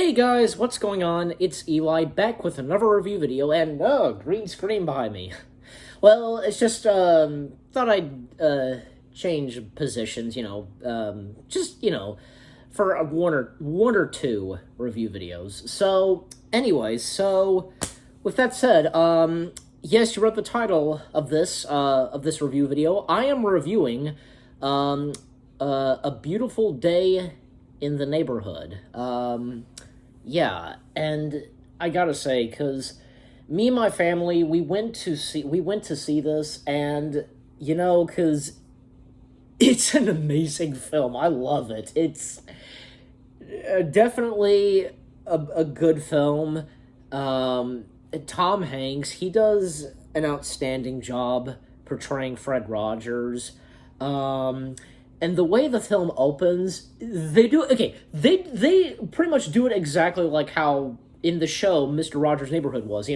Hey guys, what's going on? It's Eli back with another review video, and green screen behind me. Well, it's just thought I'd change positions, for one or two review videos. So, anyways, with that said, yes, you read the title of this review video. I am reviewing A Beautiful Day in the Neighborhood. Yeah, and I gotta say, because me and my family, we went to see this, and, because it's an amazing film. I love it. It's definitely a good film. Tom Hanks, he does an outstanding job portraying Fred Rogers. And the way the film opens, they pretty much do it exactly like how in the show Mr. Rogers' Neighborhood was,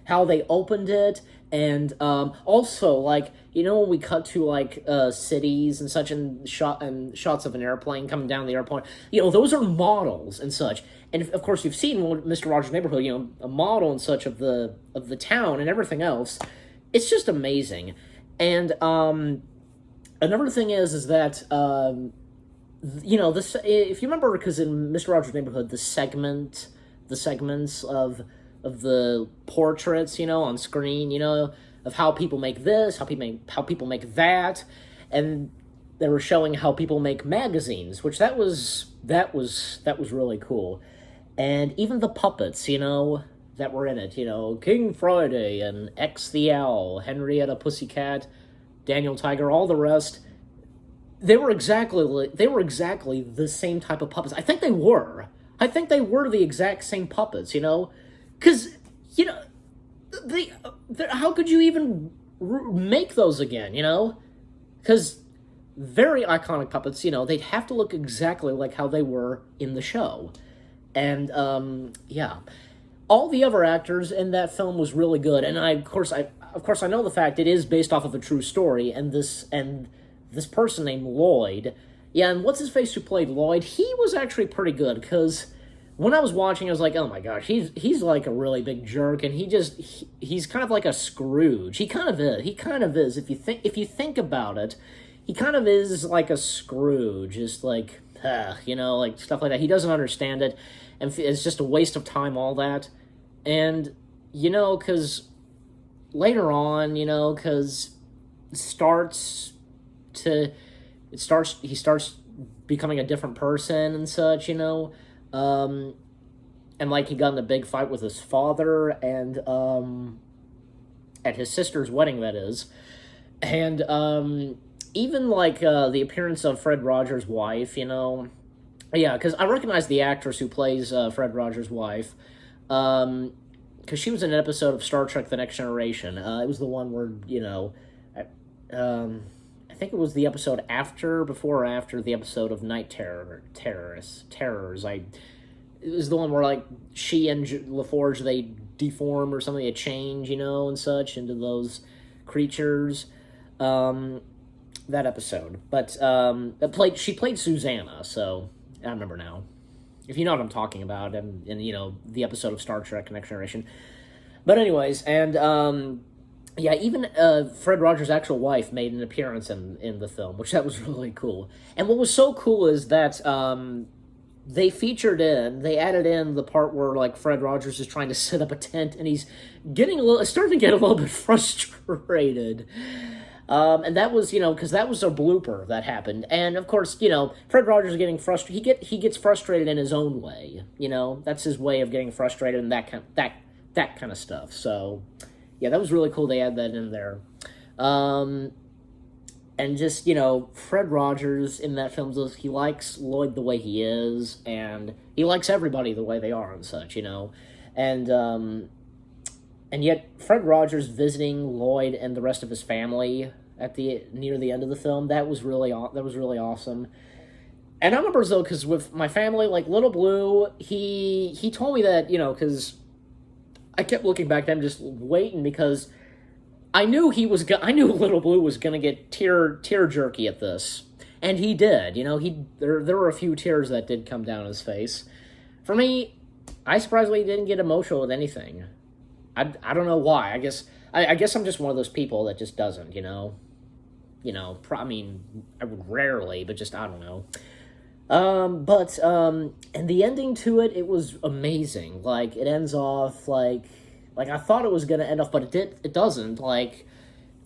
how they opened it, and also, when we cut to, cities and such, and shots of an airplane coming down the airport, those are models and such, and of course you've seen Mr. Rogers' Neighborhood, a model and such of the town and everything else. It's just amazing, and, another thing is that, this, if you remember, because in Mr. Rogers' Neighborhood, the segments of the portraits, on screen, of how people make this, how people make that, and they were showing how people make magazines, which that was really cool. And even the puppets, that were in it, King Friday and X the Owl, Henrietta Pussycat, Daniel Tiger, all the rest, they were exactly the same type of puppets. I think they were the exact same puppets, because, how could you even make those again, because very iconic puppets, they'd have to look exactly like how they were in the show. And, yeah. All the other actors in that film was really good, and of course I know the fact it is based off of a true story, and this person named Lloyd, yeah, and what's his face who played Lloyd, he was actually pretty good, because when I was watching, I was like, oh my gosh, he's like a really big jerk, and he's kind of like a Scrooge. He kind of is. If you think about it, he kind of is like a Scrooge, just like, like stuff like that. He doesn't understand it, and it's just a waste of time, all that, and, because later on, because he starts becoming a different person and such, and he got in a big fight with his father, and at his sister's wedding, that is, and even the appearance of Fred Rogers' wife, yeah, because I recognize the actress who plays Fred Rogers' wife, because she was in an episode of Star Trek: The Next Generation. It was the one where, I think it was the episode before or after the episode of Night Terrors. It was the one where, she and LaForge, they deform or something, they change, and such, into those creatures. That episode. But, she played Susanna, so I remember now. If you know what I'm talking about, and the episode of Star Trek: Next Generation. But anyways, and, yeah, even Fred Rogers' actual wife made an appearance in the film, which that was really cool. And what was so cool is that they added in the part where, Fred Rogers is trying to set up a tent, and he's starting to get a little bit frustrated. And that was, because that was a blooper that happened. And, of course, Fred Rogers getting frustrated. He gets frustrated in his own way, That's his way of getting frustrated and that kind of stuff. So, yeah, that was really cool. They had that in there. And just, Fred Rogers in that film, he likes Lloyd the way he is, and he likes everybody the way they are and such, And yet, Fred Rogers visiting Lloyd and the rest of his family near the end of the film, that was really awesome. And I remember, though, because with my family, Little Blue, he told me that, because I kept looking back at him, just waiting, because I knew Little Blue was gonna get tear jerky at this, and he did. There were a few tears that did come down his face. For me, I surprisingly didn't get emotional with anything. I don't know why. I guess I'm just one of those people that just doesn't, you know. I mean, I would rarely, but just I don't know. And the ending to it, it was amazing. Like, it ends off like I thought it was gonna end off, but it doesn't. Like,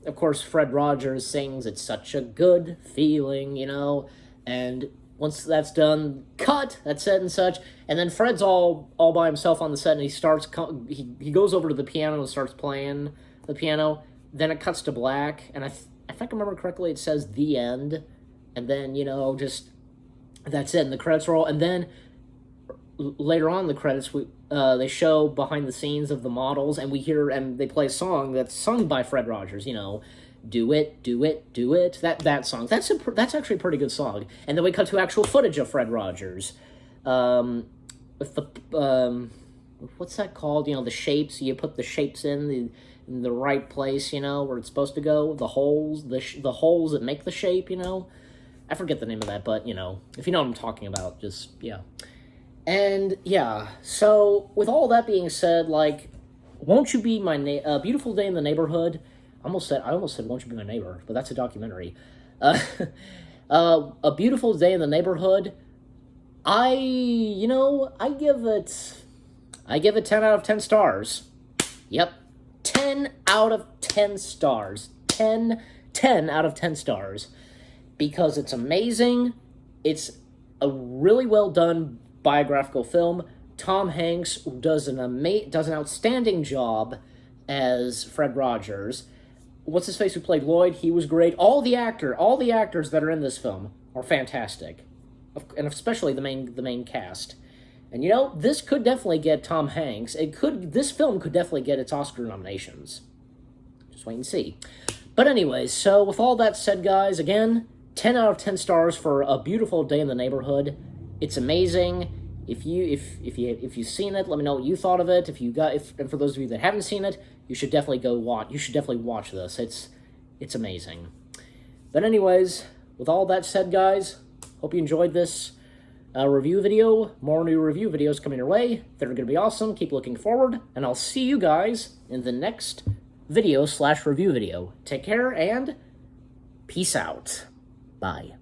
of course, Fred Rogers sings "It's Such a Good Feeling," you know, and once that's done, cut. That's it and such, and then Fred's all by himself on the set, and he goes over to the piano and starts playing the piano. Then it cuts to black, and I think I remember correctly, it says "the end," and then just that's it, and the credits roll, and then later on in the credits, they show behind the scenes of the models, and they play a song that's sung by Fred Rogers. Do it, do it, do it. That song. That's actually a pretty good song. And then we cut to actual footage of Fred Rogers, with the what's that called? The shapes. You put the shapes in the right place. Where it's supposed to go. The holes. The holes that make the shape. I forget the name of that, but if you know what I'm talking about, just yeah. And yeah, so with all that being said, like, Won't You Be My Beautiful Day in the Neighborhood. I almost said Won't You Be My Neighbor, but that's a documentary. A Beautiful Day in the Neighborhood. I give it 10 out of 10 stars. Yep. 10 out of 10 stars. 10 out of 10 stars. Because it's amazing. It's a really well done biographical film. Tom Hanks does an outstanding job as Fred Rogers. What's his face who played Lloyd? He was great. All the actors that are in this film are fantastic, and especially the main cast. And this could definitely get Tom Hanks. This film could definitely get its Oscar nominations. Just wait and see. But anyways, so with all that said, guys, again, 10 out of 10 stars for A Beautiful Day in the Neighborhood. It's amazing. If you've seen it, let me know what you thought of it. And for those of you that haven't seen it, you should definitely watch this. It's amazing. But anyways, with all that said, guys, hope you enjoyed this review video. More new review videos coming your way. They're going to be awesome. Keep looking forward, and I'll see you guys in the next video/review video. Take care and peace out. Bye.